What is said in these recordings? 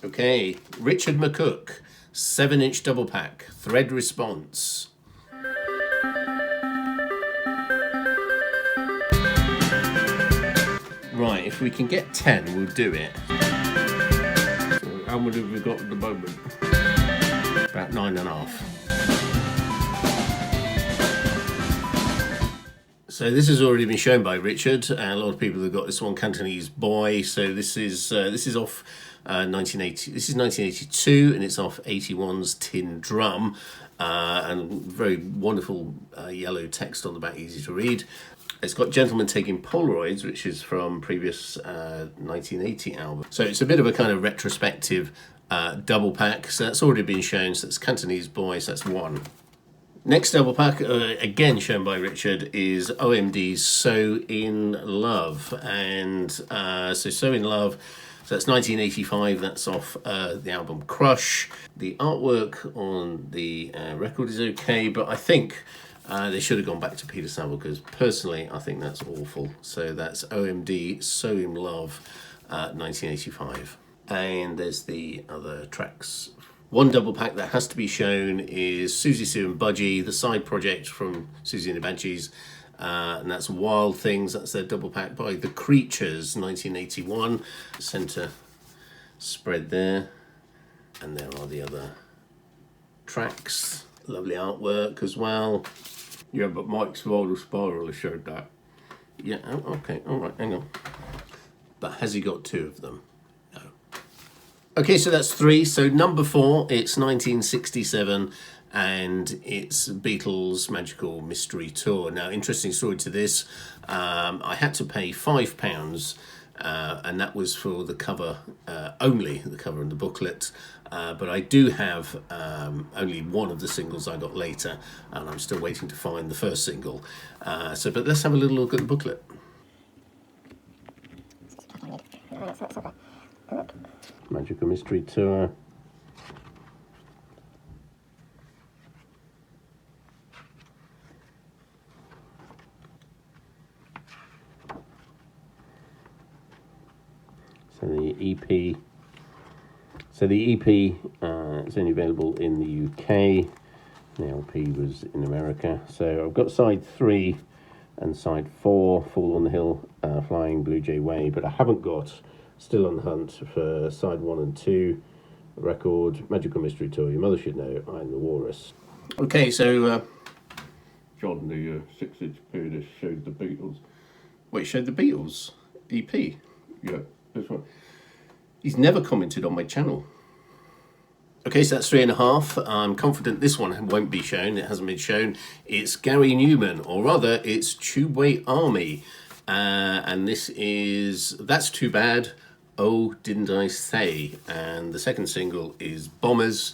Okay, Richard McCook, 7-inch double pack, Thread Response. Right, if we can get 10, we'll do it. So how many have we got at the moment? About 9.5. So this has already been shown by Richard. A lot of people have got this one, Cantonese Boy. So this is off 1980. This is 1982, and it's off 81's Tin Drum, and very wonderful yellow text on the back, easy to read. It's got Gentlemen Taking Polaroids, which is from previous 1980 album. So it's a bit of a kind of retrospective double pack. So that's already been shown. So that's Cantonese Boy. So that's one. Next double pack, again shown by Richard, is OMD's So In Love. And So In Love, so that's 1985, that's off the album Crush. The artwork on the record is okay, but I think they should have gone back to Peter Saville, because personally I think that's awful. So that's OMD, So In Love, 1985. And there's the other tracks. One double pack that has to be shown is Susie Sue and Budgie, the side project from Susie and the Banshees, and that's Wild Things. That's their double pack by The Creatures, 1981. Centre spread there, and there are the other tracks. Lovely artwork as well. Yeah, but Mike's Vital Spiral has showed that. Yeah, okay, all right, hang on. But has he got two of them? Okay, so that's 3. So number 4, it's 1967, and it's Beatles' Magical Mystery Tour. Now, interesting story to this. I had to pay £5, and that was for the cover only, the cover and the booklet. But I do have only one of the singles I got later, and I'm still waiting to find the first single. But let's have a little look at the booklet. Magical Mystery Tour. So the EP. So the EP is only available in the UK. The LP was in America. So I've got side 3 and side 4, Fall on the Hill, Flying Blue Jay Way, but I haven't got Still on the Hunt for side 1 and 2, record, Magical Mystery Tour, Your Mother Should Know, I'm the Walrus. Okay, so John, the 6-inch period showed the Beatles. Wait, showed the Beatles EP? Yeah, this one. He's never commented on my channel. Okay, so that's 3.5. I'm confident this one won't be shown. It hasn't been shown. It's Gary Newman, or rather, it's Tubeway Army. And this is That's Too Bad, Oh Didn't I Say. And the second single is Bombers,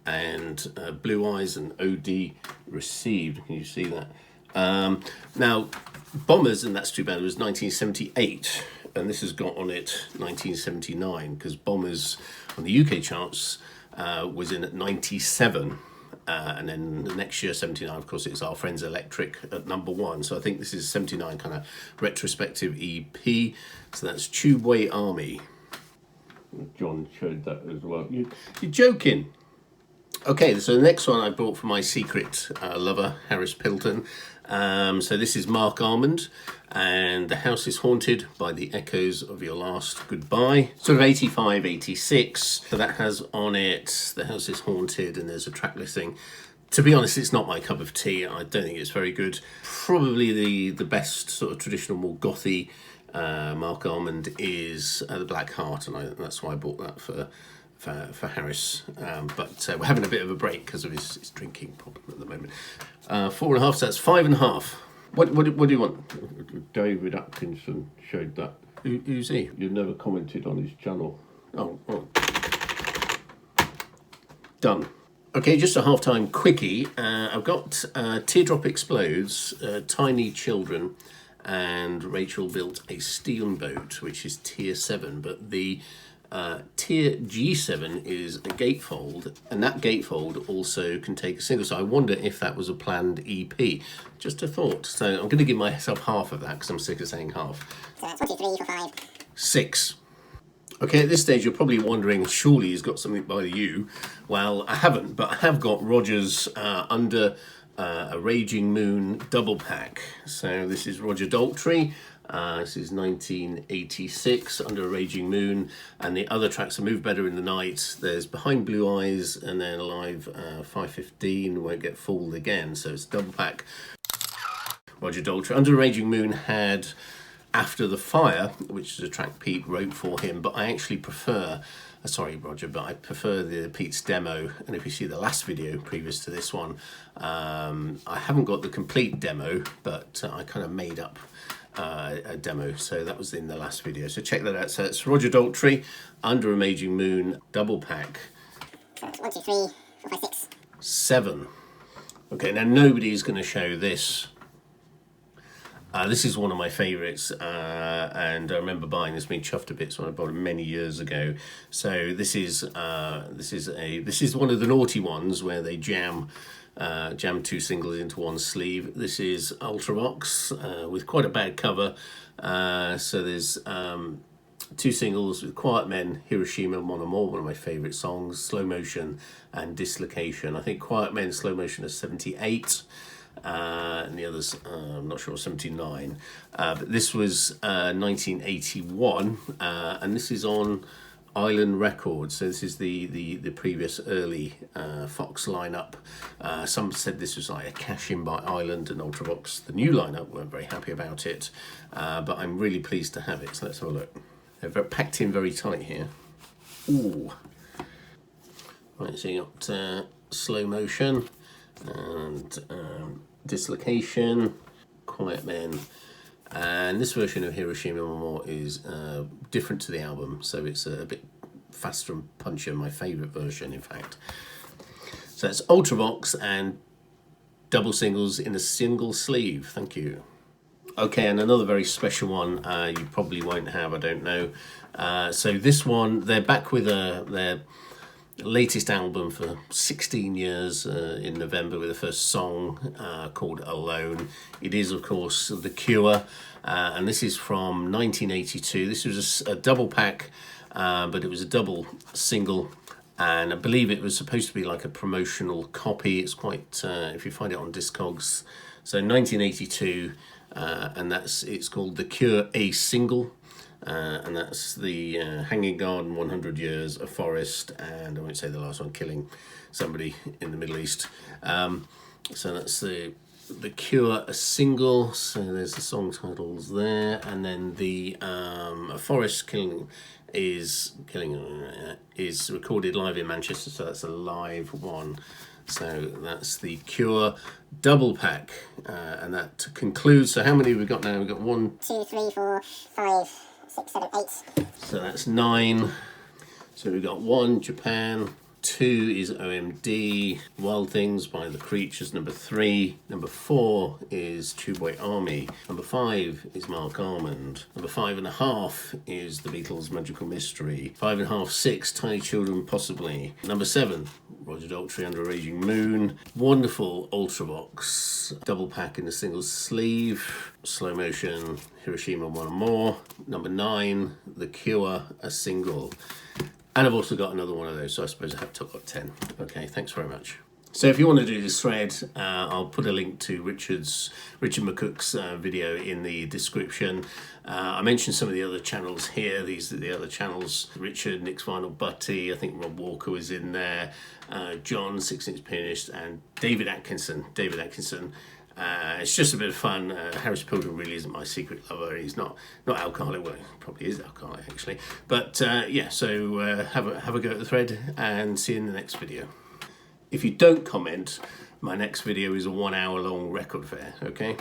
and Blue Eyes and OD Received. Can you see that? Now, Bombers and That's Too Bad was 1978, and this has got on it 1979, because Bombers on the UK charts was in at 97. And then the next year, 79, of course, it's Our Friends Electric at number 1. So I think this is 79 kind of retrospective EP. So that's Tubeway Army. John showed that as well. You're joking. Okay, so the next one I bought for my secret lover, Harris Pilton. So this is Mark Armand, and The House is Haunted by the Echoes of Your Last Goodbye. Sort of 85, 86. So that has on it The House is Haunted, and there's a track listing. To be honest, it's not my cup of tea. I don't think it's very good. Probably the best sort of traditional, more gothy Mark Armand is The Black Heart, and that's why I bought that for Harris, but we're having a bit of a break because of his drinking problem at the moment. 4.5, so that's 5.5. What do you want? David Atkinson showed that. Who's he? You never commented on his channel. Oh. Done. Okay, just a half-time quickie. I've got Teardrop Explodes, Tiny Children, and Rachel Built a Steamboat, which is tier 7, but the tier G7 is a gatefold, and that gatefold also can take a single. So I wonder if that was a planned EP. Just a thought. So I'm going to give myself half of that because I'm sick of saying half. So that's 1, 2, 3, 4, 5. 6. Okay, at this stage you're probably wondering, surely he's got something by you. Well, I haven't, but I have got Roger's Under a Raging Moon double pack. So this is Roger Daltrey. This is 1986, Under a Raging Moon, and the other tracks are Move Better in the Night. There's Behind Blue Eyes, and then Alive 515, Won't Get Fooled Again. So it's a double pack. Roger Daltrey. Under a Raging Moon had After the Fire, which is a track Pete wrote for him, but I actually prefer, sorry Roger, but I prefer the Pete's demo. And if you see the last video previous to this one, I haven't got the complete demo, but I kind of made up a demo, so that was in the last video, so check that out. So it's Roger Daltrey, Under a Raging Moon double pack. 1, 2, 3, 4, 5, 6, 7. Okay, now nobody's going to show this. This is one of my favourites, and I remember buying this, being chuffed to bits when I bought it many years ago. So this is one of the naughty ones where they jam two singles into one sleeve. This is Ultravox with quite a bad cover. So there's two singles with Quiet Men, Hiroshima, Mon Amour, one of my favourite songs, Slow Motion and Dislocation. I think Quiet Men, Slow Motion is 78. And the others, I'm not sure, 79. But this was 1981, and this is on Island Records. So this is the previous early Fox lineup. Some said this was like a cash-in by Island, and Ultravox, the new lineup, weren't very happy about it. But I'm really pleased to have it. So let's have a look. They're packed in very tight here. Ooh. Right, so you got Slow Motion and Dislocation, Quiet Men, and this version of Hiroshima More is different to the album, so it's a bit faster and punchier, my favourite version in fact. So that's Ultravox and double singles in a single sleeve. Thank you. Okay, and another very special one you probably won't have, I don't know. So this one, they're back with their latest album for 16 years in November with the first song called Alone. It is, of course, The Cure, and this is from 1982. This was a double pack, but it was a double single, and I believe it was supposed to be like a promotional copy. It's quite, if you find it on Discogs. So 1982, and it's called The Cure, a single. And that's the Hanging Garden, 100 Years, A Forest, and I won't say the last one, Killing Somebody in the Middle East. So that's the Cure, a single. So there's the song titles there, and then the A Forest Killing is recorded live in Manchester. So that's a live one. So that's the Cure double pack, and that concludes. So how many have we got now? We've got 1, 2, 3, 4, 5, 6, 7, 8. So that's 9. So we've got 1, Japan. 2 is OMD, Wild Things by The Creatures, number 3. Number 4 is Tubeway Army. Number 5 is Mark Almond. Number 5.5 is The Beatles' Magical Mystery. 5.5, 6, Tiny Children Possibly. Number 7, Roger Daltrey, Under a Raging Moon. Wonderful Ultravox, double pack in a single sleeve. Slow Motion, Hiroshima, Mon Amour. Number 9, The Cure, a single. And I've also got another one of those, so I suppose I have got 10. Okay, thanks very much. So if you want to do this thread, I'll put a link to Richard McCook's video in the description. I mentioned some of the other channels here. These are the other channels. Richard, Nick's Vinyl Butty, I think Rob Walker was in there, John, 6-inch Pianist, and David Atkinson. It's just a bit of fun. Harris Pilgrim really isn't my secret lover. He's not alcoholic. Well, he probably is alcoholic actually. But yeah, so have a go at the thread and see you in the next video. If you don't comment, my next video is a 1 hour long record fair. Okay.